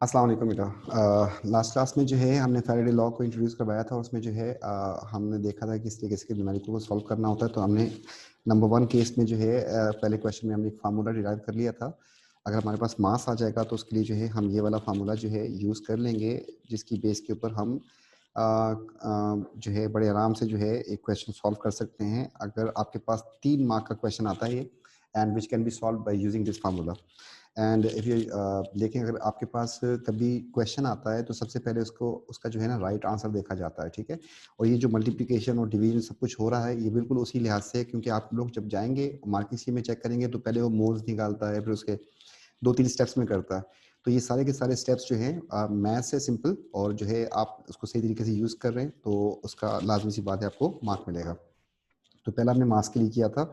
अस्सलाम वालेकुम बेटा। लास्ट क्लास में जो है हमने फैराडे लॉ को इंट्रोड्यूस करवाया था और उसमें जो है हमने देखा था कि इस तरीके से न्यूमेरिकल को सॉल्व करना होता है। तो हमने नंबर वन केस में जो है पहले क्वेश्चन में हमने एक फार्मूला डिराइव कर लिया था। अगर हमारे पास मास आ जाएगा तो उसके लिए जो है हम ये वाला फार्मूला जो है यूज़ कर लेंगे, जिसकी बेस के ऊपर हम जो है बड़े आराम से जो है एक क्वेश्चन सॉल्व कर सकते हैं। अगर आपके पास 3 मार्क का क्वेश्चन आता है ये, and which can be solve by using this formula. And if you लेकिन अगर आपके पास कभी क्वेश्चन आता है तो सबसे पहले उसको उसका जो है ना राइट आंसर देखा जाता है, ठीक है। और ये जो मल्टीप्लिकेशन और डिवीजन सब कुछ हो रहा है ये बिल्कुल उसी लिहाज से है, क्योंकि आप लोग जब जाएंगे मार्किंग स्कीम में चेक करेंगे तो पहले वो मोल्स निकालता है, फिर उसके 2-3 स्टेप्स में करता है। तो ये सारे के सारे स्टेप्स जो हैं मैथ से सिंपल, और जो है आप उसको सही तरीके से यूज़ कर रहे हैं तो उसका लाजमी सी बात है आपको मार्क मिलेगा। तो पहला हमने मास के लिए किया था,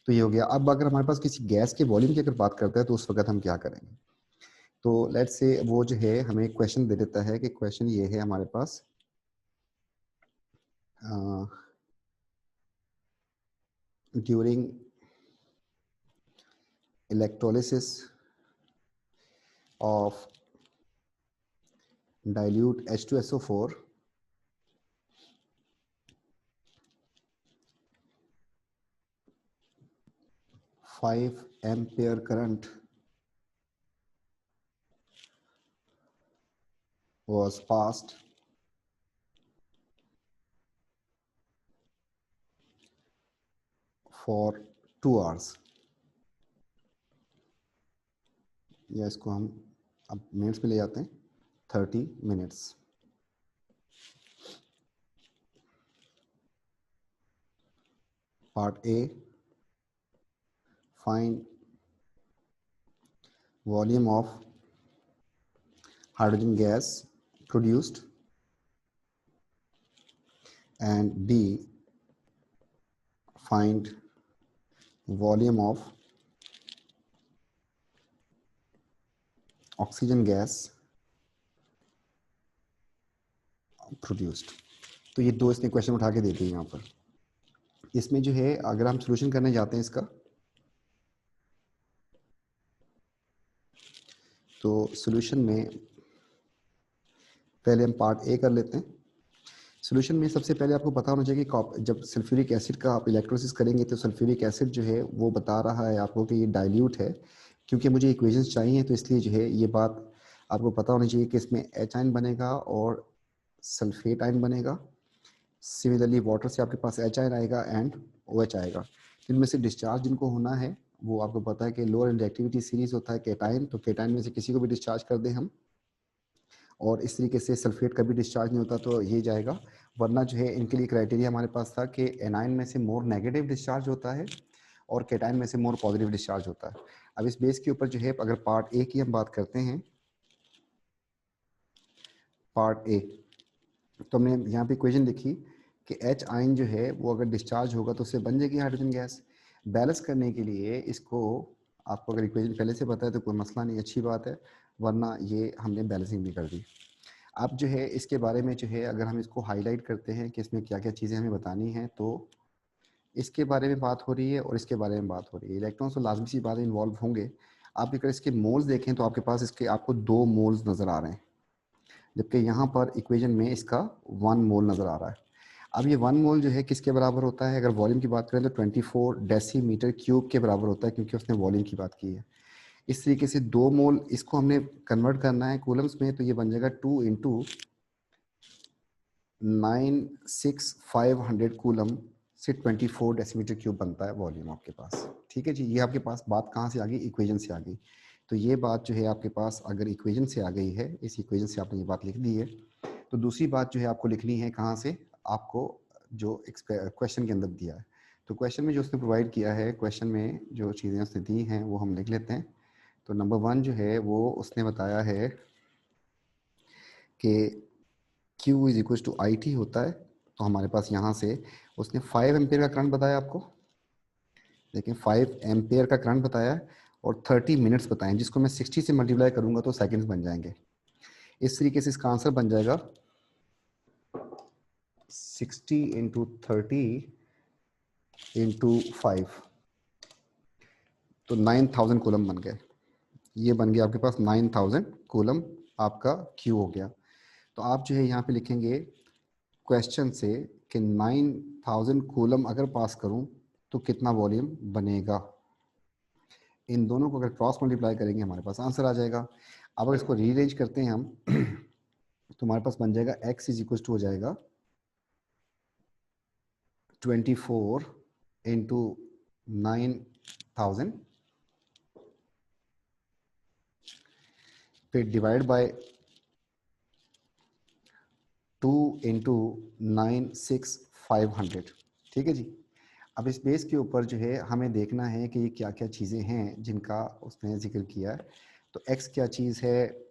तो ये हो गया। अब अगर हमारे पास किसी गैस के वॉल्यूम की अगर बात करते हैं तो उस वक्त हम क्या करेंगे। तो लेट्स से वो जो है हमें क्वेश्चन दे देता है कि क्वेश्चन ये है हमारे पास, during electrolysis of dilute H2SO4, 5 ampere current was passed for 2 hours। या इसको हम अब मिनट्स में ले जाते हैं, 30 minutes. Part A, find volume of hydrogen gas produced, and B, find volume of oxygen gas produced। तो ये दो इसने क्वेश्चन उठा के देते हैं यहाँ पर। इसमें जो है अगर हम सोल्यूशन करने जाते हैं इसका, तो सोल्यूशन में पहले हम पार्ट ए कर लेते हैं। सोल्यूशन में सबसे पहले आपको पता होना चाहिए कि जब सल्फ्यूरिक एसिड का आप इलेक्ट्रोलिसिस करेंगे तो सल्फ्यूरिक एसिड जो है वो बता रहा है आपको कि ये डाइल्यूट है। क्योंकि मुझे इक्वेशंस चाहिए तो इसलिए जो है ये बात आपको पता होनी चाहिए कि इसमें एच आयन बनेगा और सल्फेट आयन बनेगा। सिमिलरली वाटर से आपके पास एच आयन आएगा एंड ओ एच आएगा। इनमें से डिस्चार्ज जिनको होना है वो आपको पता है कि लोअर रिएक्टिविटी सीरीज होता है केटाइन, तो केटाइन में से किसी को भी डिस्चार्ज कर दें हम, और इस तरीके से सल्फेट का भी डिस्चार्ज नहीं होता तो ये जाएगा। वरना जो है इनके लिए क्राइटेरिया हमारे पास था कि एनाइन में से मोर नेगेटिव डिस्चार्ज होता है और केटाइन में से मोर पॉजिटिव डिस्चार्ज होता है। अब इस बेस के ऊपर जो है अगर पार्ट ए की हम बात करते हैं, पार्ट ए, तो हमने यहाँ पे इक्वेशन लिखी कि एच आइन जो है वो अगर डिस्चार्ज होगा तो उससे बन जाएगी हाइड्रोजन गैस। बैलेंस करने के लिए इसको, आपको अगर इक्वेशन पहले से पता है तो कोई मसला नहीं, अच्छी बात है, वरना ये हमने बैलेंसिंग भी कर दी। अब जो है इसके बारे में जो है अगर हम इसको हाईलाइट करते हैं कि इसमें क्या क्या चीज़ें हमें बतानी हैं, तो इसके बारे में बात हो रही है और इसके बारे में बात हो रही है। इलेक्ट्रॉन्स तो लाजमी सी बात इन्वॉल्व होंगे। आप अगर इसके मोल्स देखें तो आपके पास इसके आपको 2 मोल्स नज़र आ रहे हैं, जबकि यहाँ पर इक्वेशन में इसका 1 मोल नज़र आ रहा है। अब ये 1 मोल जो है किसके बराबर होता है, अगर वॉल्यूम की बात करें तो 24 डेसीमीटर क्यूब के बराबर होता है, क्योंकि उसने वॉल्यूम की बात की है। इस तरीके से 2 मोल इसको हमने कन्वर्ट करना है कूलम्स में, तो ये बन जाएगा 2 इंटू 96500 कूलम से 24 डेसीमीटर क्यूब बनता है वॉल्यूम आपके पास। ठीक है जी, ये आपके पास बात कहाँ से आ गई, इक्वेशन से आ गई। तो ये बात जो है आपके पास अगर इक्वेशन से आ गई है, इस इक्वेशन से आपने ये बात लिख दी है, तो दूसरी बात जो है आपको लिखनी है कहाँ से, आपको जो क्वेश्चन के अंदर दिया है। तो क्वेश्चन में जो उसने प्रोवाइड किया है, क्वेश्चन में जो चीज़ें उसने दी हैं वो हम लिख लेते हैं। तो नंबर 1 जो है वो उसने बताया है कि Q is equal to I T होता है। तो हमारे पास यहाँ से उसने 5 एम्पेयर का करंट बताया आपको, लेकिन 5 एम्पेयर का करंट बताया है और 30 मिनट्स बताएं, जिसको मैं 60 से मल्टीप्लाई करूंगा तो सेकंड्स बन जाएंगे। इस तरीके से इसका आंसर बन जाएगा 60 इंटू 30 इंटू 5, तो 9000 कूलम बन गए। ये बन गया आपके पास 9000 कूलम आपका Q हो गया। तो आप जो है यहाँ पे लिखेंगे क्वेश्चन से कि 9000 कूलम अगर पास करूं तो कितना वॉल्यूम बनेगा। इन दोनों को अगर क्रॉस मल्टीप्लाई करेंगे हमारे पास आंसर आ जाएगा। अब अगर इसको रीअरेंज करते हैं हम तो हमारे पास बन जाएगा x इज इक्वल टू हो जाएगा 24 इंटू 9000 फिर डिवाइड बाय 2 इंटू 96500। ठीक है जी। अब इस बेस के ऊपर जो है हमें देखना है कि ये क्या क्या चीज़ें हैं जिनका उसने जिक्र किया है। तो x क्या चीज़ है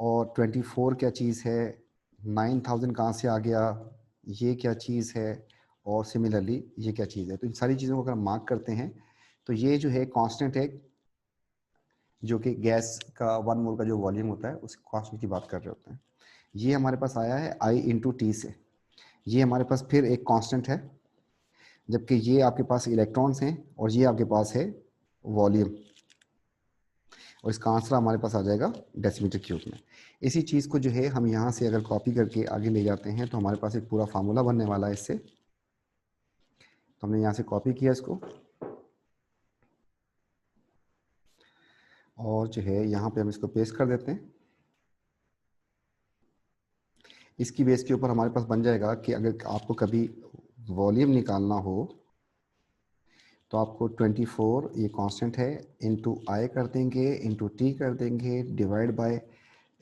और 24 क्या चीज़ है, 9000 कहाँ से आ गया, ये क्या चीज़ है, और सिमिलरली ये क्या चीज़ है। तो इन सारी चीज़ों को अगर मार्क करते हैं तो ये जो है कांस्टेंट है, जो कि गैस का 1 मोल का जो वॉल्यूम होता है उस कांस्टेंट की बात कर रहे होते हैं। ये हमारे पास आया है I इंटू टी से। ये हमारे पास फिर एक कांस्टेंट है, जबकि ये आपके पास इलेक्ट्रॉन्स हैं और ये आपके पास है वॉल्यूम, और इसका आंसर हमारे पास आ जाएगा डेसीमीटर क्यूब में। इसी चीज़ को जो है हम यहाँ से अगर कॉपी करके आगे ले जाते हैं तो हमारे पास एक पूरा फार्मूला बनने वाला है इससे। तो हमने यहाँ से कॉपी किया इसको, और जो है यहाँ पे हम इसको पेस्ट कर देते हैं। इसकी बेस के ऊपर हमारे पास बन जाएगा कि अगर आपको कभी वॉल्यूम निकालना हो तो आपको 24 ये कांस्टेंट है इंटू आई कर देंगे, इंटू टी कर देंगे, डिवाइड बाय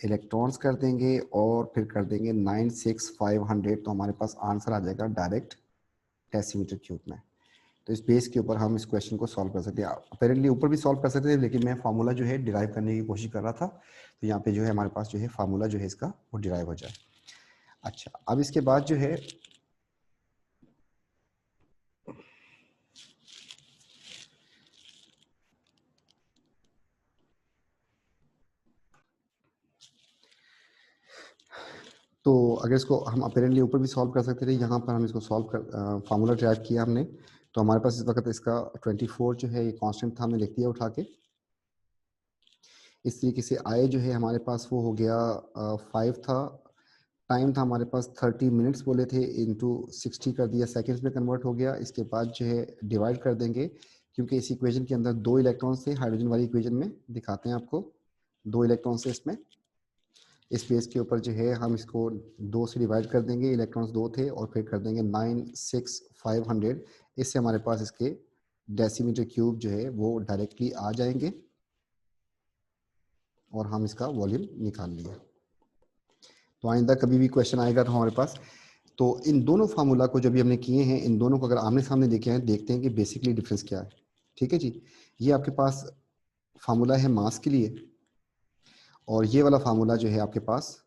इलेक्ट्रॉन्स कर देंगे, और फिर कर देंगे 96500। तो हमारे पास आंसर आ जाएगा डायरेक्ट डेसीमीटर क्यूब में। तो इस बेस के ऊपर हम इस क्वेश्चन को सॉल्व कर सकते हैं। अपेरेंटली ऊपर भी सॉल्व कर सकते थे, लेकिन मैं फार्मूला जो है डिराइव करने की कोशिश कर रहा था, तो यहाँ पे जो है हमारे पास जो है फार्मूला जो है इसका वो डिराइव हो जाए। अच्छा, अब इसके बाद जो है तो अगर इसको हम अपेरेंटली ऊपर भी सॉल्व कर सकते थे, यहाँ पर हम इसको सॉल्व कर फार्मूला ड्राइव किया हमने। तो हमारे पास इस वक्त इसका 24 जो है ये कांस्टेंट था, हमने लिख दिया उठा के। इस तरीके से आई जो है हमारे पास वो हो गया 5 था, टाइम था हमारे पास 30 मिनट्स बोले थे, इंटू 60 कर दिया, सेकेंड्स में कन्वर्ट हो गया। इसके बाद जो है डिवाइड कर देंगे, क्योंकि इस इक्वेशन के अंदर 2 इलेक्ट्रॉन्स थे, हाइड्रोजन वाली इक्वेशन में दिखाते हैं आपको 2 इलेक्ट्रॉन्स है इसमें। इस बेस के ऊपर जो है हम इसको 2 से डिवाइड कर देंगे, इलेक्ट्रॉन्स 2 थे, और फिर कर देंगे 96500। इससे हमारे पास इसके डेसीमीटर क्यूब जो है वो डायरेक्टली आ जाएंगे, और हम इसका वॉल्यूम निकाल लिया। तो आइंदा कभी भी क्वेश्चन आएगा तो हमारे पास, तो इन दोनों फार्मूला को जो भी हमने किए हैं, इन दोनों को अगर आमने सामने देखे हैं, देखते हैं कि बेसिकली डिफरेंस क्या है। ठीक है जी। ये आपके पास फार्मूला है मास के लिए, और ये वाला फार्मूला जो है आपके पास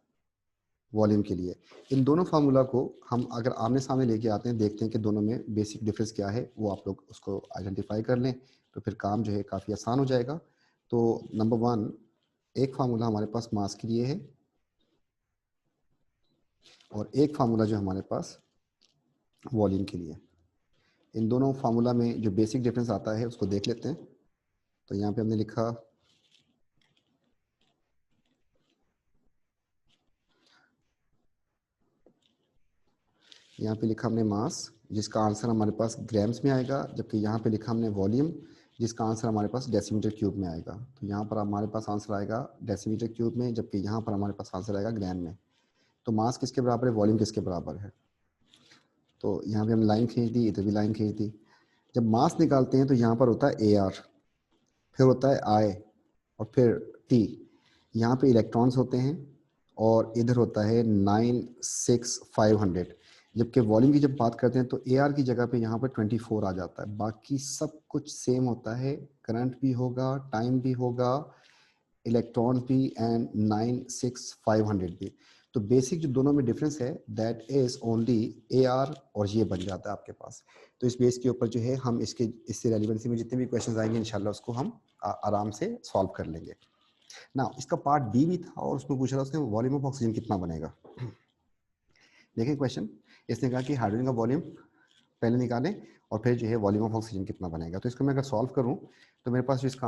वॉल्यूम के लिए। इन दोनों फार्मूला को हम अगर आमने सामने लेके आते हैं, देखते हैं कि दोनों में बेसिक डिफरेंस क्या है, वो आप लोग उसको आइडेंटिफाई कर लें, तो फिर काम जो है काफ़ी आसान हो जाएगा। तो नंबर 1, एक फार्मूला हमारे पास मास के लिए है, और एक फार्मूला जो हमारे पास वॉल्यूम के लिए। इन दोनों फार्मूला में जो बेसिक डिफरेंस आता है उसको देख लेते हैं। तो यहाँ पे हमने लिखा हमने मास, जिसका आंसर हमारे पास ग्राम्स में आएगा, जबकि यहाँ पे लिखा हमने वॉल्यूम, जिसका आंसर हमारे पास डेसीमीटर क्यूब में आएगा। तो यहाँ पर हमारे पास आंसर आएगा डेसीमीटर क्यूब में, जबकि यहाँ पर हमारे पास आंसर आएगा ग्राम में। तो मास किसके बराबर है, वॉल्यूम किसके बराबर है। तो यहाँ पे हमने लाइन खींच दी, इधर भी लाइन खींच दी। जब मास निकालते हैं तो यहाँ पर होता है AR, फिर होता है I, और फिर T। यहाँ पे इलेक्ट्रॉन्स होते हैं, और इधर होता है 96500। जबकि वॉल्यूम की जब बात करते हैं तो AR की जगह पे यहाँ पर 24 आ जाता है। बाकी सब कुछ सेम होता है, करंट भी होगा, टाइम भी होगा, इलेक्ट्रॉन्स भी, एंड 96500 भी। तो बेसिक जो दोनों में डिफरेंस है दैट इज ओनली AR, और ये बन जाता है आपके पास। तो इस बेस के ऊपर जो है हम इससे रेलिवेंसी में जितने भी क्वेश्चन आएंगे इंशाल्लाह उसको हम आराम से सॉल्व कर लेंगे ना। इसका पार्ट बी भी था, और उसमें पूछा था उसने वॉल्यूम ऑफ ऑक्सीजन कितना बनेगा। देखें क्वेश्चन, इसने कहा कि हाइड्रोजन का वॉल्यूम पहले निकालें, और फिर जो है वॉल्यूम ऑफ ऑक्सीजन कितना बनेगा। तो इसको मैं अगर सॉल्व करूं तो मेरे पास जो इसका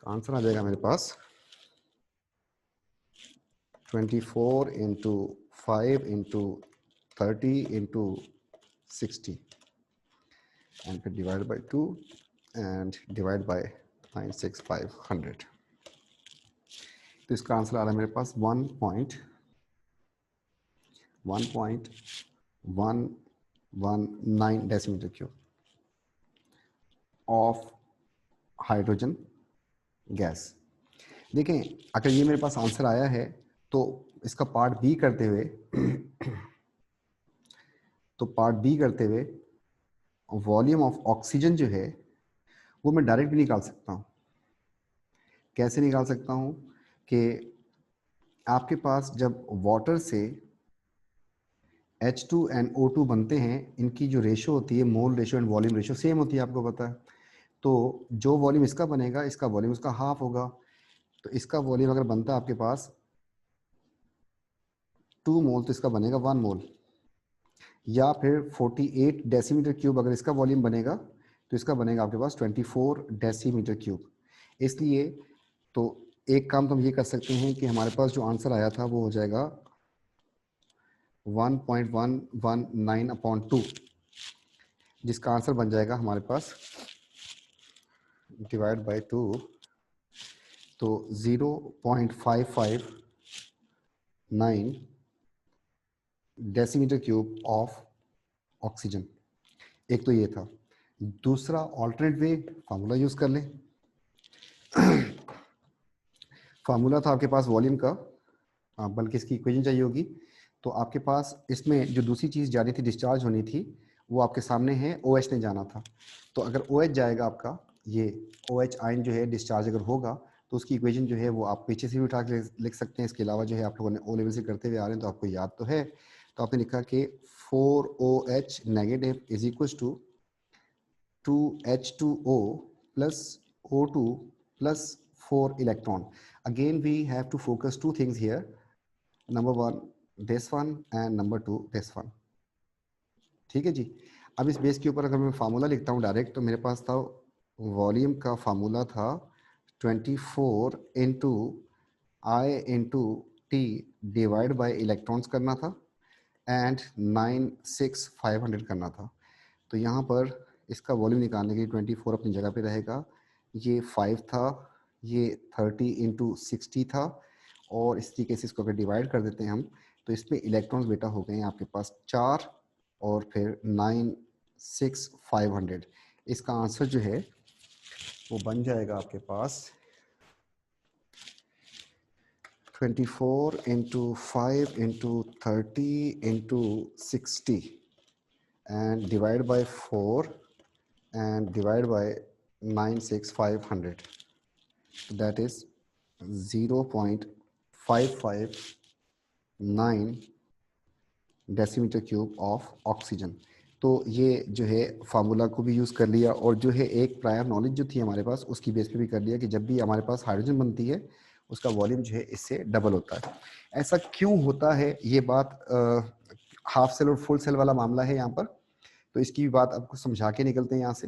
आंसर आ जाएगा मेरे पास 24 इंटू 5 इंटू 30 इंटू 60 एंड फिर divide by 2 and divide by 96500। तो इसका आंसर आ रहा है मेरे पास 1.119 decimetre cube of hydrogen gas. देखें, अगर ये मेरे पास आंसर आया है तो इसका पार्ट बी करते हुए वॉल्यूम ऑफ ऑक्सीजन जो है वो मैं डायरेक्ट भी निकाल सकता हूँ। कैसे निकाल सकता हूँ कि आपके पास जब वाटर से H2 एंड O2 बनते हैं, इनकी जो रेशो होती है, mole ratio and volume ratio same होती है, आपको पता है। तो जो वॉल्यूम इसका बनेगा, इसका वॉल्यूम उसका हाफ होगा। तो इसका वॉल्यूम अगर बनता है आपके पास 2 मोल, तो इसका बनेगा 1 मोल। या फिर 48 डेसीमीटर क्यूब अगर इसका वॉल्यूम बनेगा तो इसका बनेगा आपके पास 24 डेसीमीटर क्यूब। इसलिए तो एक काम तो हम ये कर सकते हैं कि हमारे पास जो आंसर आया था वो हो जाएगा 1.119/2, जिसका आंसर बन जाएगा हमारे पास डिवाइड बाय 2, तो 0.559 डेसीमीटर क्यूब ऑफ ऑक्सीजन। एक तो ये था। दूसरा ऑल्टरनेट वे, फार्मूला यूज कर लें। फार्मूला था आपके पास वॉल्यूम का, बल्कि इसकी इक्वेशन चाहिए होगी। तो आपके पास इसमें जो दूसरी चीज़ जानी थी, डिस्चार्ज होनी थी, वो आपके सामने है, OH ने जाना था। तो अगर OH जाएगा आपका, ये OH आयन जो है डिस्चार्ज अगर होगा, तो उसकी इक्वेशन जो है वो आप पीछे से भी उठा के लिख सकते हैं। इसके अलावा जो है आप लोगों ने O लेवल से करते हुए आ रहे हैं तो आपको याद तो है। तो आपने लिखा कि 4OH negative is equal to 2H2O plus O2 plus 4 electron. Again, we have to focus two things here. Number one, this one, and number two, this one. ठीक है जी। अब इस बेस के ऊपर अगर मैं फार्मूला लिखता हूँ डायरेक्ट, तो मेरे पास था वॉल्यूम का फार्मूला था 24 into I into T divide by electrons करना था एंड 96500 करना था। तो यहाँ पर इसका वॉल्यूम निकालने के लिए 24 अपनी जगह पे रहेगा, ये 5 था, ये 30 इंटू 60 था, और इस तरीके से इसको अगर डिवाइड कर देते हैं हम, तो इसमें इलेक्ट्रॉन्स बेटा हो गए हैं आपके पास 4 और फिर 96500। इसका आंसर जो है वो बन जाएगा आपके पास 24 into 5 into 30 into 60 and divide by 4 and divide by 96500. That is 0.559 decimetre cube of oxygen. तो ये जो है फार्मूला को भी यूज़ कर लिया, और जो है एक प्रायर नॉलेज जो थी हमारे पास उसकी बेस पे भी कर लिया कि जब भी हमारे पास हाइड्रोजन बनती है उसका वॉल्यूम जो है इससे डबल होता है। ऐसा क्यों होता है, ये बात हाफ सेल और फुल सेल वाला मामला है यहाँ पर, तो इसकी भी बात आपको समझा के निकलते हैं यहाँ से।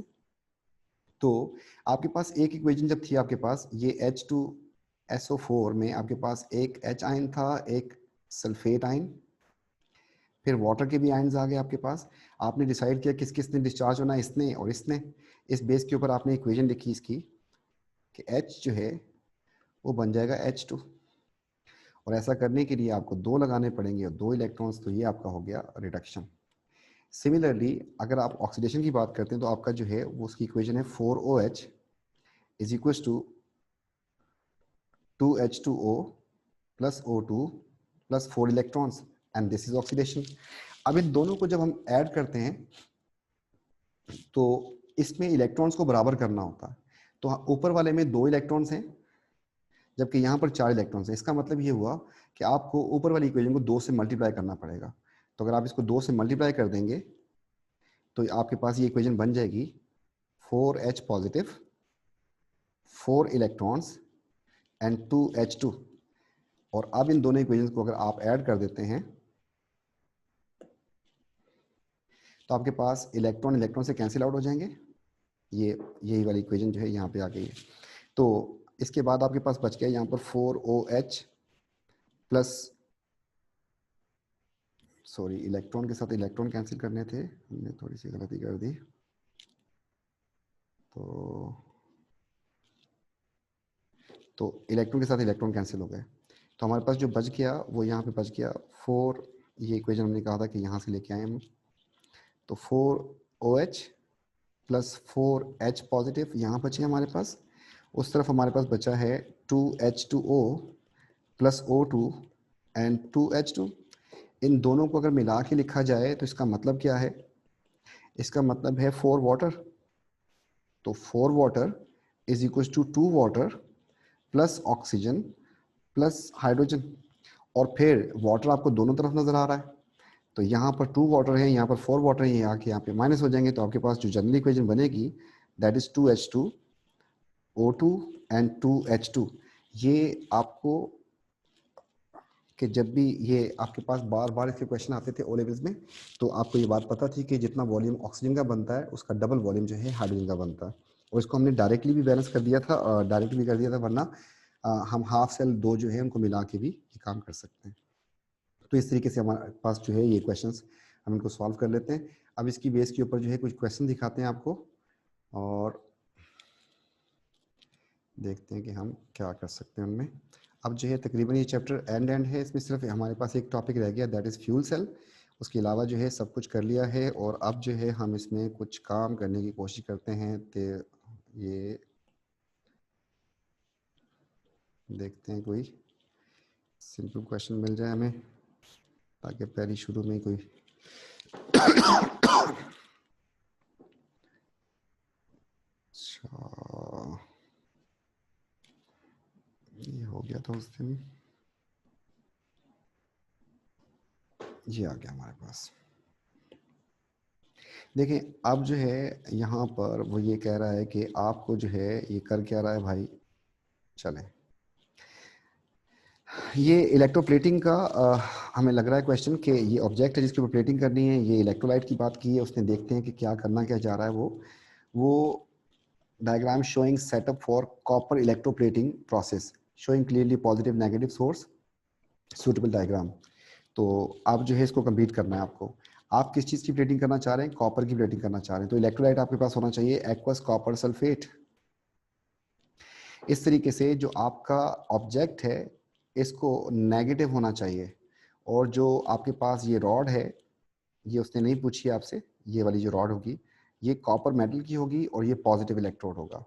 तो आपके पास एक इक्वेशन जब थी आपके पास, ये H2SO4 में आपके पास एक H आयन था, एक सल्फेट आयन, फिर वाटर के भी आयन्स आ गए आपके पास। आपने डिसाइड किया किस किस ने डिस्चार्ज होना है, इसने और इसने। इस बेस के ऊपर आपने इक्वेशन लिखी इसकी कि H जो है वो बन जाएगा H2, और ऐसा करने के लिए आपको 2 लगाने पड़ेंगे और 2 इलेक्ट्रॉन्स, तो ये आपका हो गया रिडक्शन। सिमिलरली अगर आप ऑक्सीडेशन की बात करते हैं तो आपका जो है वो उसकी इक्वेशन है 4OH is equal to 2H2O plus O2 plus 4 electrons, and this is oxidation. अब इन दोनों को जब हम ऐड करते हैं तो इसमें इलेक्ट्रॉन्स को बराबर करना होता है। तो ऊपर वाले में 2 इलेक्ट्रॉन्स हैं जबकि यहाँ पर 4 इलेक्ट्रॉन्स हैं। इसका मतलब ये हुआ कि आपको ऊपर वाली इक्वेशन को 2 से मल्टीप्लाई करना पड़ेगा। तो अगर आप इसको 2 से मल्टीप्लाई कर देंगे तो आपके पास ये इक्वेशन बन जाएगी 4H positive, 4 electrons and 2H2। और अब इन दोनों इक्वेशंस को अगर आप ऐड कर देते हैं तो आपके पास इलेक्ट्रॉन इलेक्ट्रॉन से कैंसिल आउट हो जाएंगे। ये यही वाली इक्वेशन जो है यहाँ पे आ गई है। तो इसके बाद आपके पास बच गया यहाँ पर 4OH प्लस, सॉरी इलेक्ट्रॉन के साथ इलेक्ट्रॉन कैंसिल करने थे, हमने थोड़ी सी गलती कर दी। तो इलेक्ट्रॉन के साथ इलेक्ट्रॉन कैंसिल हो गए, तो हमारे पास जो बच गया वो यहाँ पे बच गया 4, ये इक्वेशन हमने कहा था कि यहाँ से लेके आए हम, तो 4OH प्लस 4H पॉजिटिव यहाँ बचे हमारे पास। उस तरफ हमारे पास बचा है 2H2O plus O2 and 2H2। इन दोनों को अगर मिला के लिखा जाए तो इसका मतलब क्या है, इसका मतलब है 4 वाटर। तो 4 water is equal to 2 water plus oxygen plus hydrogen, और फिर वाटर आपको दोनों तरफ नजर आ रहा है, तो यहाँ पर 2 वाटर है, यहाँ पर 4 वाटर है, यहाँ पे माइनस हो जाएंगे, तो आपके पास जो जनरल इक्वेशन बनेगी that is 2H2O2 and 2H2। ये आपको कि जब भी ये आपके पास बार बार इसके क्वेश्चन आते थे ओ लेवल्स में, तो आपको ये बात पता थी कि जितना वॉल्यूम ऑक्सीजन का बनता है उसका डबल वॉल्यूम जो है हाइड्रोजन का बनता है, और इसको हमने डायरेक्टली भी बैलेंस कर दिया था, डायरेक्टली भी कर दिया था, वरना हम हाफ सेल दो जो है उनको मिला के भी ये काम कर सकते हैं। तो इस तरीके से हमारे पास जो है ये क्वेश्चंस हम इनको सॉल्व कर लेते हैं। अब इसकी बेस के ऊपर जो है कुछ क्वेश्चन दिखाते हैं आपको, और देखते हैं कि हम क्या कर सकते हैं उनमें। अब जो है तकरीबन ये चैप्टर एंड है, इसमें सिर्फ हमारे पास एक टॉपिक रह गया दैट इज़ फ्यूल सेल। उसके अलावा जो है सब कुछ कर लिया है, और अब जो है हम इसमें कुछ काम करने की कोशिश करते हैं, तो ये देखते हैं कोई सिंपल क्वेश्चन मिल जाए हमें, ताकि पहली शुरू में कोई अच्छा ये हो गया था उस दिन, ये आ गया हमारे पास। देखें अब जो है यहाँ पर वो ये कह रहा है कि आपको जो है ये कर क्या रहा है भाई, चलें ये इलेक्ट्रोप्लेटिंग का हमें लग रहा है क्वेश्चन कि ये ऑब्जेक्ट है जिसके ऊपर प्लेटिंग करनी है, ये इलेक्ट्रोलाइट की बात की है उसने, देखते हैं कि क्या करना क्या चाह रहा है वो diagram showing setup for copper electroplating process showing clearly positive negative source suitable diagram. तो आप जो है इसको कंप्लीट करना है आपको, आप किस चीज़ की प्लेटिंग करना चाह रहे हैं, कॉपर की प्लेटिंग करना चाह रहे हैं, तो इलेक्ट्रोलाइट आपके पास होना चाहिए एक्वस कॉपर सल्फेट। इस तरीके से जो आपका ऑब्जेक्ट है इसको नेगेटिव होना चाहिए, और जो आपके पास ये रॉड है ये उसने नहीं पूछी आपसे, ये वाली जो रॉड होगी ये कॉपर मेटल की होगी और ये पॉजिटिव इलेक्ट्रोड होगा।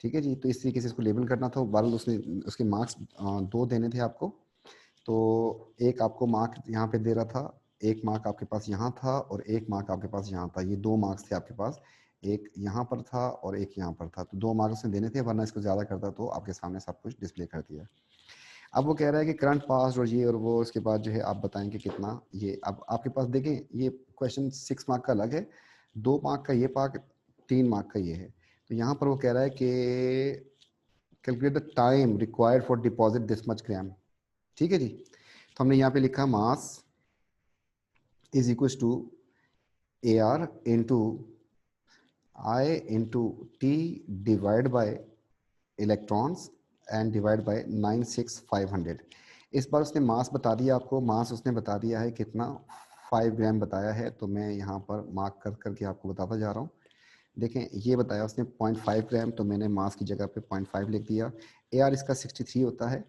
ठीक है जी, तो इस तरीके से इसको लेबल करना था। बहरहाल उसने उसके मार्क्स दो देने थे आपको, तो एक आपको मार्क यहाँ पे दे रहा था, एक मार्क आपके पास यहाँ था और एक मार्क आपके पास यहाँ था, ये दो मार्क्स थे आपके पास, एक यहाँ पर था और एक यहाँ पर था, तो दो मार्क्स उसने देने थे, वरना इसको ज़्यादा करता तो आपके सामने सब कुछ डिस्प्ले कर दिया। अब वो कह रहा है कि करंट पास और ये और वो, उसके बाद जो है आप बताएंगे कितना ये। अब आपके पास देखें ये क्वेश्चन 6 मार्क का अलग है, 2 मार्क का ये पार्ट, 3 मार्क का ये है। तो यहाँ पर वो कह रहा है कि calculate the time required for deposit this much gram. ठीक है जी, तो हमने यहाँ पे लिखा mass is equal to A R into I into T divide by electrons and divide by 96500। इस बार उसने मास बता दिया आपको, मास उसने बता दिया है कितना, 5 ग्राम बताया है, तो मैं यहाँ पर मार्क कर करके आपको बताता जा रहा हूँ। देखें ये बताया उसने 0.5 ग्राम, तो मैंने मास की जगह पे 0.5 लिख दिया। ए आर इसका 63 होता है,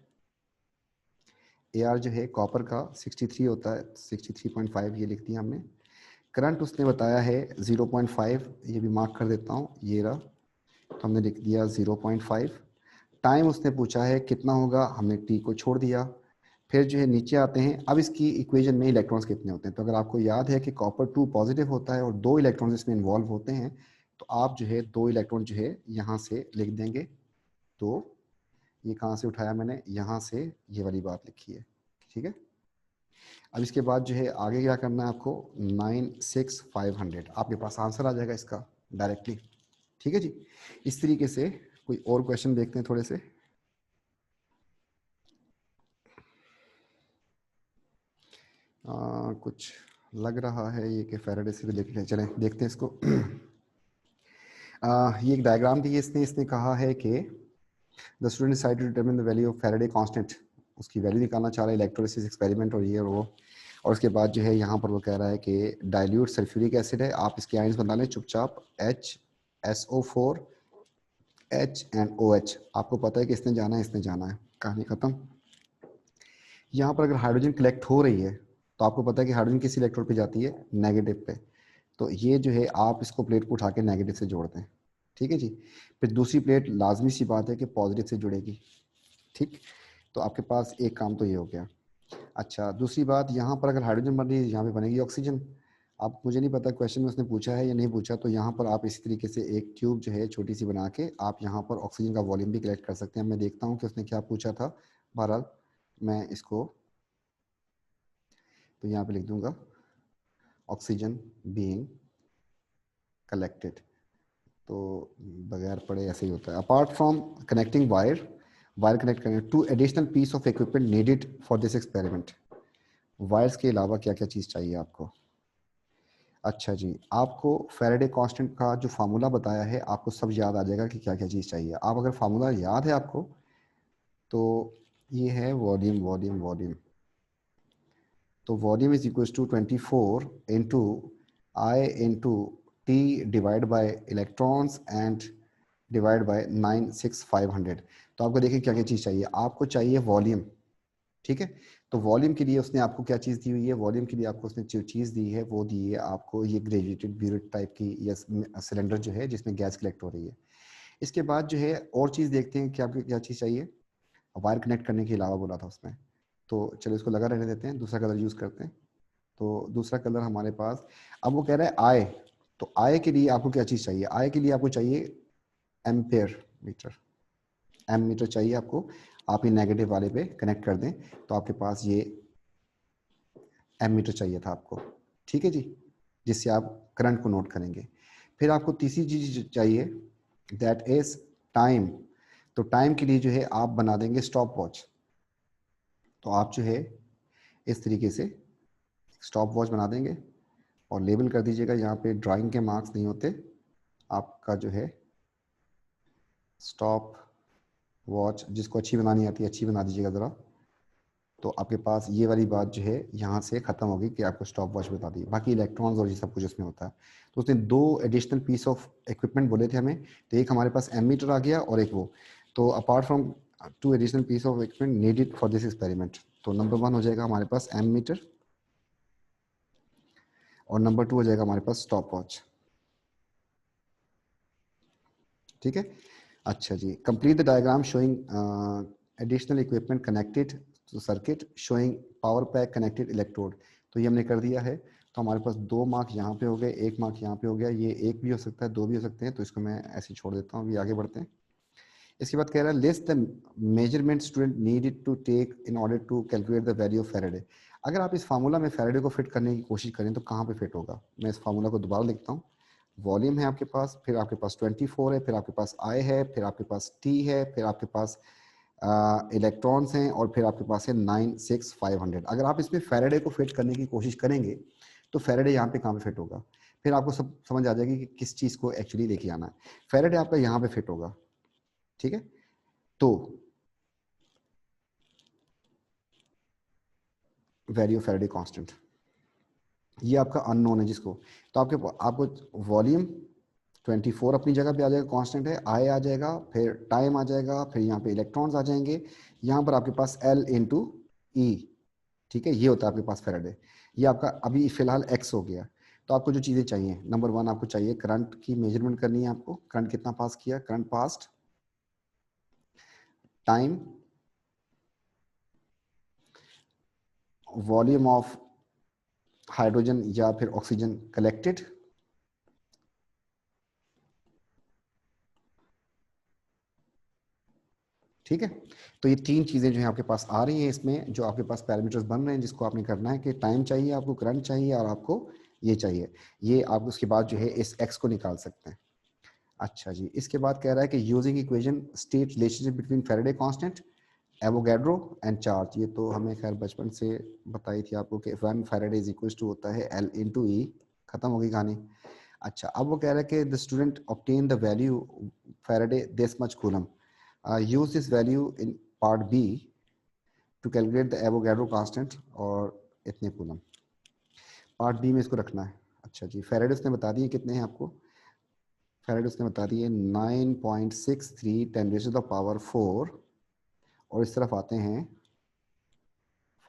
ए आर जो है कॉपर का 63 होता है, 63.5 ये लिख दिया हमने। करंट उसने बताया है 0.5, ये भी मार्क कर देता हूँ, ये रहा, तो हमने लिख दिया 0.5। टाइम उसने पूछा है कितना होगा, हमने टी को छोड़ दिया। फिर जो है नीचे आते हैं, अब इसकी इक्वेशन में इलेक्ट्रॉन्स कितने होते हैं, तो अगर आपको याद है कि कॉपर 2 पॉजिटिव होता है और 2 इलेक्ट्रॉन्स इसमें इन्वॉल्व होते हैं, तो आप जो है 2 इलेक्ट्रॉन जो है यहाँ से लिख देंगे। तो ये कहाँ से उठाया मैंने, यहाँ से ये वाली बात लिखी है। ठीक है, अब इसके बाद जो है आगे क्या करना है आपको, 96500 आपके पास आंसर आ जाएगा इसका डायरेक्टली। ठीक है जी, इस तरीके से कोई और क्वेश्चन देखते हैं थोड़े से। कुछ लग रहा है ये कि फैराडे से रिलेटेड है, चलें देखते हैं इसको। ये एक डायग्राम दी है इसने कहा है कि the student decide to determine the value of Faraday constant, उसकी वैल्यू निकालना चाह रहा है इलेक्ट्रोलिसिस एक्सपेरिमेंट और ये और वो। और उसके बाद जो है यहाँ पर वो कह रहा है कि डाइल्यूट सल्फ्यूरिक एसिड है, आप इसके आयंस बना लें चुपचाप, HSO4 H एंड OH। आपको पता है कि इसने जाना है, इसने जाना है, कहानी खत्म। यहाँ पर अगर हाइड्रोजन कलेक्ट हो रही है तो आपको पता है कि हाइड्रोजन किस इलेक्ट्रोड पे जाती है, नेगेटिव पे। तो ये जो है आप इसको प्लेट को उठा के नेगेटिव से जोड़ दें, ठीक है जी। फिर दूसरी प्लेट लाजमी सी बात है कि पॉजिटिव से जुड़ेगी, ठीक। तो आपके पास एक काम तो ये हो गया। अच्छा, दूसरी बात, यहाँ पर अगर हाइड्रोजन बन रही है यहाँ पे बनेगी ऑक्सीजन। आप, मुझे नहीं पता क्वेश्चन में उसने पूछा है या नहीं पूछा, तो यहाँ पर आप इसी तरीके से एक ट्यूब जो है छोटी सी बना के आप यहाँ पर ऑक्सीजन का वॉल्यूम भी कलेक्ट कर सकते हैं। मैं देखता हूँ कि उसने क्या पूछा था। बहरहाल मैं इसको तो यहाँ पे लिख दूंगा, ऑक्सीजन बीइंग कलेक्टेड। तो बगैर पढ़े ऐसे ही होता है। Apart from connecting wire, wire connect करने, two additional piece of equipment needed for this experiment. Wires के अलावा क्या क्या चीज़ चाहिए आपको? अच्छा जी, आपको फैराडे कांस्टेंट का जो फार्मूला बताया है आपको सब याद आ जाएगा कि क्या क्या चीज़ चाहिए। आप अगर फार्मूला याद है आपको तो ये है वॉल्यूम वॉल्यूम वॉल्यूम। तो volume is equal to 24 into I into T divide by electrons and divide by 96500। तो आपको देखिए क्या क्या चीज़ चाहिए। आपको चाहिए वॉल्यूम, ठीक है। तो वॉल्यूम के लिए उसने आपको क्या चीज़ दी हुई है? वॉल्यूम के लिए आपको उसने जो चीज़ दी है वो दी है आपको ये ग्रेजुएटेड ब्यूरेट टाइप की या सिलेंडर जो है जिसमें गैस कलेक्ट हो रही है। इसके बाद जो है और चीज़ देखते हैं कि आपको क्या चीज़ चाहिए। वायर कनेक्ट करने के अलावा बोला था उसमें, तो चलो इसको लगा रहने देते हैं, दूसरा कलर यूज़ करते हैं। तो दूसरा कलर हमारे पास, अब वो कह रहा है आय। तो आय के लिए आपको क्या चीज़ चाहिए? आय के लिए आपको चाहिए एम्पेयर मीटर, एम मीटर चाहिए आपको। आप ये नेगेटिव वाले पे कनेक्ट कर दें तो आपके पास ये एम मीटर चाहिए था आपको, ठीक है जी, जिससे आप करंट को नोट करेंगे। फिर आपको तीसरी चीज चाहिए, दैट इज टाइम। तो टाइम के लिए जो है आप बना देंगे स्टॉप वॉच। तो आप जो है इस तरीके से स्टॉप वॉच बना देंगे और लेबल कर दीजिएगा, यहाँ पे ड्राइंग के मार्क्स नहीं होते, आपका जो है स्टॉप वॉच, जिसको अच्छी बनानी आती है अच्छी बना दीजिएगा ज़रा। तो आपके पास ये वाली बात जो है यहाँ से ख़त्म होगी कि आपको स्टॉप वॉच बता दी, बाकी इलेक्ट्रॉन्स और ये सब कुछ उसमें होता है। तो उसने दो एडिशनल पीस ऑफ इक्विपमेंट बोले थे हमें, तो एक हमारे पास एमीटर आ गया और एक वो। तो apart from two additional piece of equipment needed for this experiment, तो नंबर 1 हो जाएगा हमारे पास एमीटर और नंबर 2 हो जाएगा हमारे पास स्टॉप वॉच, ठीक है। अच्छा जी, complete the diagram showing additional equipment connected to circuit showing power pack connected electrode. तो ये हमने कर दिया है। तो हमारे पास 2 मार्क यहाँ पे हो गए, 1 मार्क यहाँ पे हो गया। ये एक भी हो सकता है, 2 भी हो सकते हैं, तो इसको मैं ऐसे छोड़ देता हूँ। अभी आगे बढ़ते हैं। इसके बाद कह रहा है list the measurement student needed to take in order to calculate the value of Faraday. अगर आप इस फार्मूला में फैराडे को फिट करने की कोशिश करें तो कहाँ पे फिट होगा? मैं इस फार्मूला को दोबारा लिखता हूँ। वॉल्यूम है आपके पास, फिर आपके पास 24 है, फिर आपके पास आई है, फिर आपके पास टी है, फिर आपके पास इलेक्ट्रॉन्स हैं, और फिर आपके पास है 96500। अगर आप इसमें फैराडे को फिट करने की कोशिश करेंगे तो फैराडे यहाँ पे कहाँ पे फिट होगा? फिर आपको सब समझ आ जाएगी कि किस चीज़ को एक्चुअली लेके आना है। फैराडे आपका यहाँ पे फिट होगा, ठीक है। तो वैल्यू फैराडे कांस्टेंट, ये आपका अननोन है जिसको, तो आपको वॉल्यूम 24 अपनी जगह पे आ जाएगा, कांस्टेंट है। आई आ जाएगा, फिर टाइम आ जाएगा, फिर यहाँ पे इलेक्ट्रॉन्स आ जाएंगे। यहाँ पर आपके पास L इंटू ई, ठीक है, ये होता है आपके पास फैराडे। ये आपका अभी फिलहाल एक्स हो गया। तो आपको जो चीज़ें चाहिए, नंबर 1 आपको चाहिए करंट की मेजरमेंट करनी है। आपको करंट कितना पास किया, current past, time, volume of hydrogen या फिर ऑक्सीजन कलेक्टेड, ठीक है। तो ये 3 चीज़ें जो है आपके पास आ रही हैं इसमें, जो आपके पास पैरामीटर्स बन रहे हैं, जिसको आपने करना है कि टाइम चाहिए आपको, करंट चाहिए, और आपको ये चाहिए। ये आप उसके बाद जो है इस एक्स को निकाल सकते हैं। अच्छा जी, इसके बाद कह रहा है कि using equation state relationship between Faraday constant, Avogadro and charge. ये तो हमें खैर बचपन से बताई थी आपको कि 1 फैराडे इज इक्वल टू होता है L इंटू ई, खत्म हो गई कहानी। अच्छा, अब वो कह रहा है कि the student obtain the value Faraday this much coulomb. Use this value in part B to calculate the Avogadro constant और इतने कूलम। पार्ट बी में इसको रखना है। अच्छा जी, फेराडे उसने बता दिए कितने हैं आपको। फेराडे उसने बता दिए 9.63 10 रेज़ टू द पावर 4। और इस तरफ आते हैं,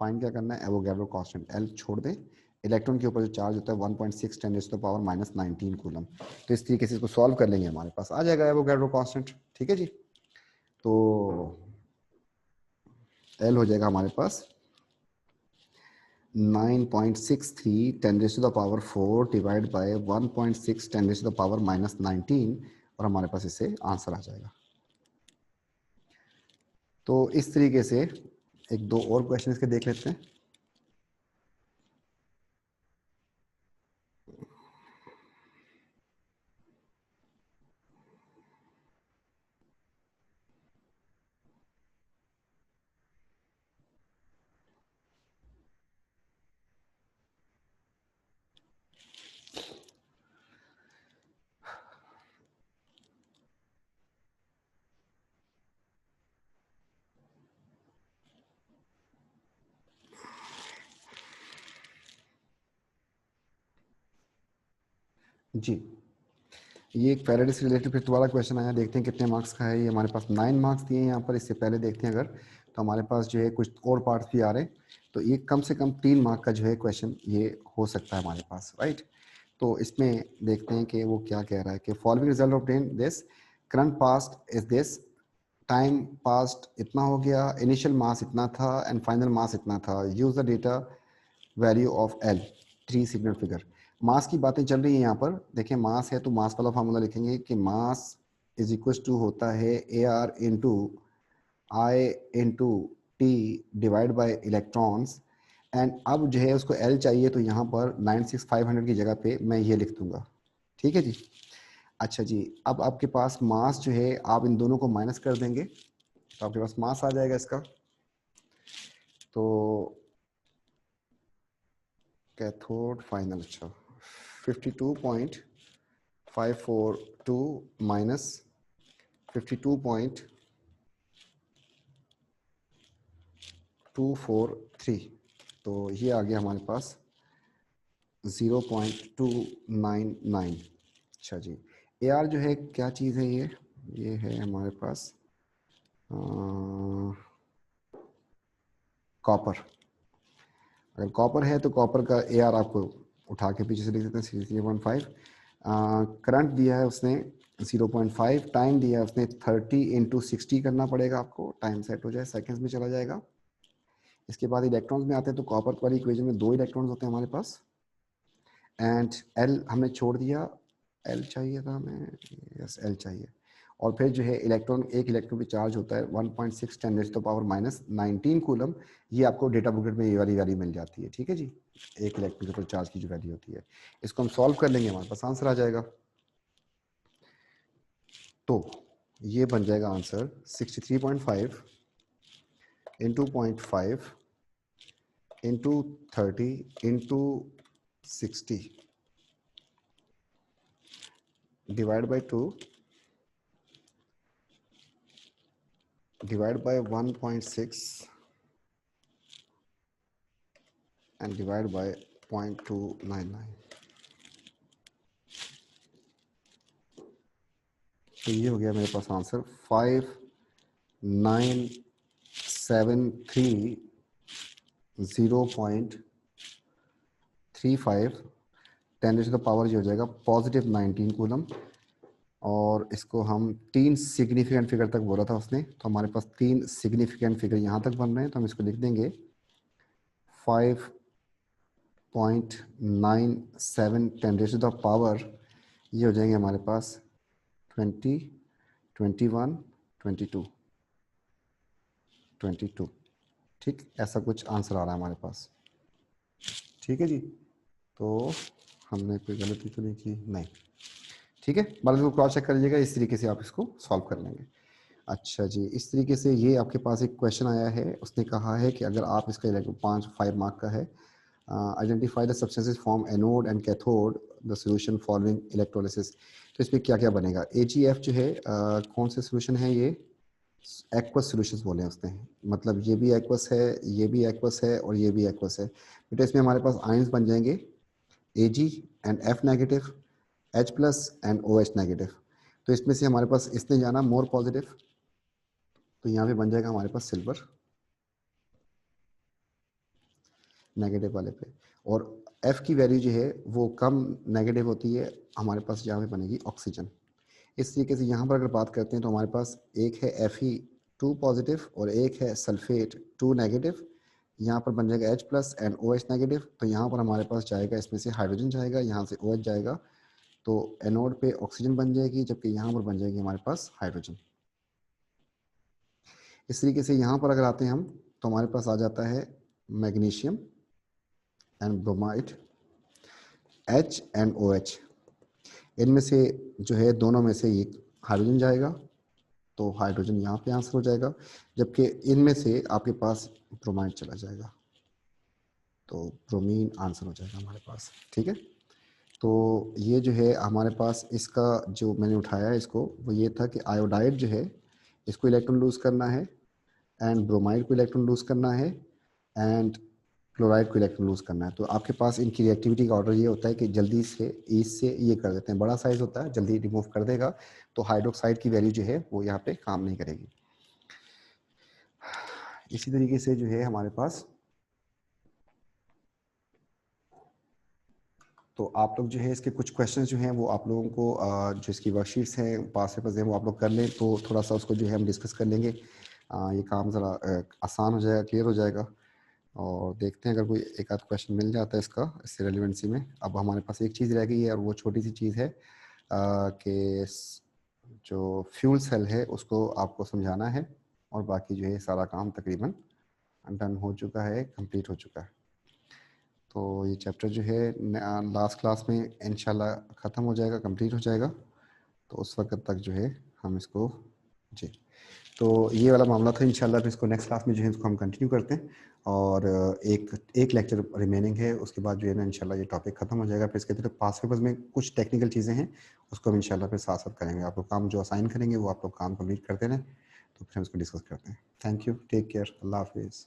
फाइंड क्या करना है, एवोगैड्रो कांस्टेंट, एल छोड़ दें। इलेक्ट्रॉन के ऊपर जो चार्ज होता है 1.6 10 raise to the power -19 coulomb. तो इस तरीके से इसको सॉल्व कर लेंगे, हमारे पास आ जाएगा एवोगैड्रो कांस्टेंट। ठीक है जी, तो एल हो जाएगा हमारे पास 9.63 10 raise to the power 4 divide by 1.6 10 raise to the power -19, और हमारे पास इससे आंसर आ जाएगा। तो इस तरीके से एक दो और क्वेश्चन इसके देख लेते हैं। जी, ये एक फैराडे से रिलेटेड फिर दोबारा क्वेश्चन आया, देखते हैं कितने मार्क्स का है ये। हमारे पास 9 मार्क्स दिए हैं यहाँ पर। इससे पहले देखते हैं अगर, तो हमारे पास जो है कुछ और पार्ट्स भी आ रहे हैं, तो ये कम से कम 3 मार्क का जो है क्वेश्चन ये हो सकता है हमारे पास, राइट। तो इसमें देखते हैं कि वो क्या कह रहा है कि following result obtain this, current past is this, time past इतना हो गया, इनिशियल मास इतना था एंड फाइनल मास इतना था, use the data value of L, 3 signal figure. Mass की बातें चल रही है यहाँ पर। देखें, मास है तो मास वाला फार्मूला लिखेंगे कि मास इज इक्वल टू होता है ए R into I into T divide by electrons. And अब जो है उसको एल चाहिए, तो यहाँ पर 96500 की जगह पे मैं ये लिख दूंगा। ठीक है जी। अच्छा जी, अब आपके पास मास जो है, आप इन दोनों को माइनस कर देंगे तो आपके पास मास आ जाएगा इसका। तो कैथोड फाइनल, अच्छा 52.542 माइनस 52.243, तो ये आ गया हमारे पास 0.299। अच्छा जी, ए आर जो है क्या चीज़ है, ये है हमारे पास कॉपर। अगर कॉपर है तो कॉपर का ए आर आपको उठा के पीछे से लिख देते हैं 0.5। करंट दिया है उसने 0.5, टाइम दिया है उसने 30 इंटू 60 करना पड़ेगा आपको, टाइम सेट हो जाए, सेकेंड्स में चला जाएगा। इसके बाद इलेक्ट्रॉन्स में आते हैं, तो कॉपर वाली इक्वेशन में 2 इलेक्ट्रॉन्स होते हैं हमारे पास, एंड एल हमने छोड़ दिया, एल चाहिए था हमें, यस एल चाहिए। और फिर जो है इलेक्ट्रॉन, एक इलेक्ट्रॉन की चार्ज होता है 1.6 10 रेज़ टू पावर -19 कूलम। ये आपको डेटा बुकलेट में ये वाली वैल्यू मिल जाती है। ठीक है जी, एक इलेक्ट्रॉन के ऊपर चार्ज की जो वैल्यू होती है, इसको हम सॉल्व कर लेंगे, हमारे पास आंसर आ जाएगा। तो ये बन जाएगा answer 63.5 into 0.5 into 30 into 60 divide by 2 divide by 1.6 and divide by 0.299। तो ये हो गया मेरे पास answer 5973 0.35 10 raise to the power, ये हो जाएगा +19 कूलम। और इसको हम 3 सिग्निफिकेंट फिगर तक बोला था उसने, तो हमारे पास 3 सिग्निफिकेंट फिगर यहाँ तक बन रहे हैं, तो हम इसको लिख देंगे 5.97 10 रेज़ टू द पावर, ये हो जाएंगे हमारे पास 20 21 22 22। ठीक, ऐसा कुछ आंसर आ रहा है हमारे पास। ठीक है जी, तो हमने कोई गलती तो नहीं की, नहीं। ठीक है, बाद में क्रॉस चेक कर लीजिएगा, इस तरीके से आप इसको सॉल्व कर लेंगे। अच्छा जी, इस तरीके से ये आपके पास एक क्वेश्चन आया है, उसने कहा है कि अगर आप इसका 5 मार्क का है, identify the substances form anode and cathode the solution following electrolysis. तो इसमें क्या क्या बनेगा। AgF जो है कौन सा सॉल्यूशन है, ये एक्वस सॉल्यूशंस बोले हैं उसने, मतलब ये भी एक्वस है, ये भी एक्वस है और ये भी एक्वस है। बेटा इसमें हमारे पास आयंस बन जाएंगे Ag and F negative, H plus and OH negative. तो इसमें से हमारे पास इसने जाना मोर पॉजिटिव, तो यहाँ पे बन जाएगा हमारे पास सिल्वर नेगेटिव वाले पे, और F की वैल्यू जो है वो कम नेगेटिव होती है, हमारे पास यहाँ पे बनेगी ऑक्सीजन। इस तरीके से यहाँ पर अगर बात करते हैं तो हमारे पास एक है Fe2 पॉजिटिव और एक है सल्फेट 2 नेगेटिव, यहाँ पर बन जाएगा H plus and OH negative. तो यहाँ पर हमारे पास जाएगा, इसमें से हाइड्रोजन जाएगा, यहाँ से OH जाएगा, तो एनोड पे ऑक्सीजन बन जाएगी, जबकि यहाँ पर बन जाएगी हमारे पास हाइड्रोजन। इस तरीके से यहाँ पर अगर आते हैं हम तो हमारे पास आ जाता है magnesium and bromide, H and OH। इनमें से जो है दोनों में से एक हाइड्रोजन जाएगा, तो हाइड्रोजन यहाँ पे आंसर हो जाएगा, जबकि इनमें से आपके पास ब्रोमाइड चला जाएगा, तो ब्रोमीन आंसर हो जाएगा हमारे पास। ठीक है, तो ये जो है हमारे पास इसका जो मैंने उठाया है इसको, वो ये था कि आयोडाइड जो है इसको इलेक्ट्रॉन लूज करना है, एंड ब्रोमाइड को इलेक्ट्रॉन लूज करना है, एंड क्लोराइड को इलेक्ट्रॉन लूज करना है। तो आपके पास इनकी रिएक्टिविटी का ऑर्डर ये होता है कि जल्दी से ईस्ट से ये कर देते हैं, बड़ा साइज होता है जल्दी रिमूव कर देगा, तो हाइड्रोक्साइड की वैल्यू जो है वो यहाँ पे काम नहीं करेगी। इसी तरीके से जो है हमारे पास, तो आप लोग जो है इसके कुछ क्वेश्चंस जो हैं वो आप लोगों को जो इसकी वर्कशीट्स हैं पास पेपर्स हैं वो आप लोग कर लें, तो थोड़ा सा उसको जो है हम डिस्कस कर लेंगे। ये काम ज़रा आसान हो जाएगा, क्लियर हो जाएगा, और देखते हैं अगर कोई एक आध क्वेश्चन मिल जाता है इसका, इससे रेलिवेंसी में। अब हमारे पास एक चीज़ रह गई है और वो छोटी सी चीज़ है कि जो फ्यूल सेल है उसको आपको समझाना है, और बाकी जो है सारा काम तकरीबन डन हो चुका है, कंप्लीट हो चुका है। तो ये चैप्टर जो है लास्ट क्लास में इंशाल्लाह ख़त्म हो जाएगा, कंप्लीट हो जाएगा, तो उस वक्त तक जो है हम इसको, जी, तो ये वाला मामला था। इंशाल्लाह फिर इसको नेक्स्ट क्लास में जो है इसको हम कंटिन्यू करते हैं, और एक लेक्चर रिमेनिंग है, उसके बाद जो है ना इंशाल्लाह ये टॉपिक ख़त्म हो जाएगा। फिर इसके फिर पास पेपर्स में कुछ टेक्निकल चीज़ें हैं, उसको हम इंशाल्लाह फिर साथ साथ करेंगे। आप लोग काम जो असाइन करेंगे वो आप लोग काम कंप्लीट करते रहें, तो फिर हम इसको डिस्कस करते हैं। थैंक यू, टेक केयर, अल्लाह हाफिज़।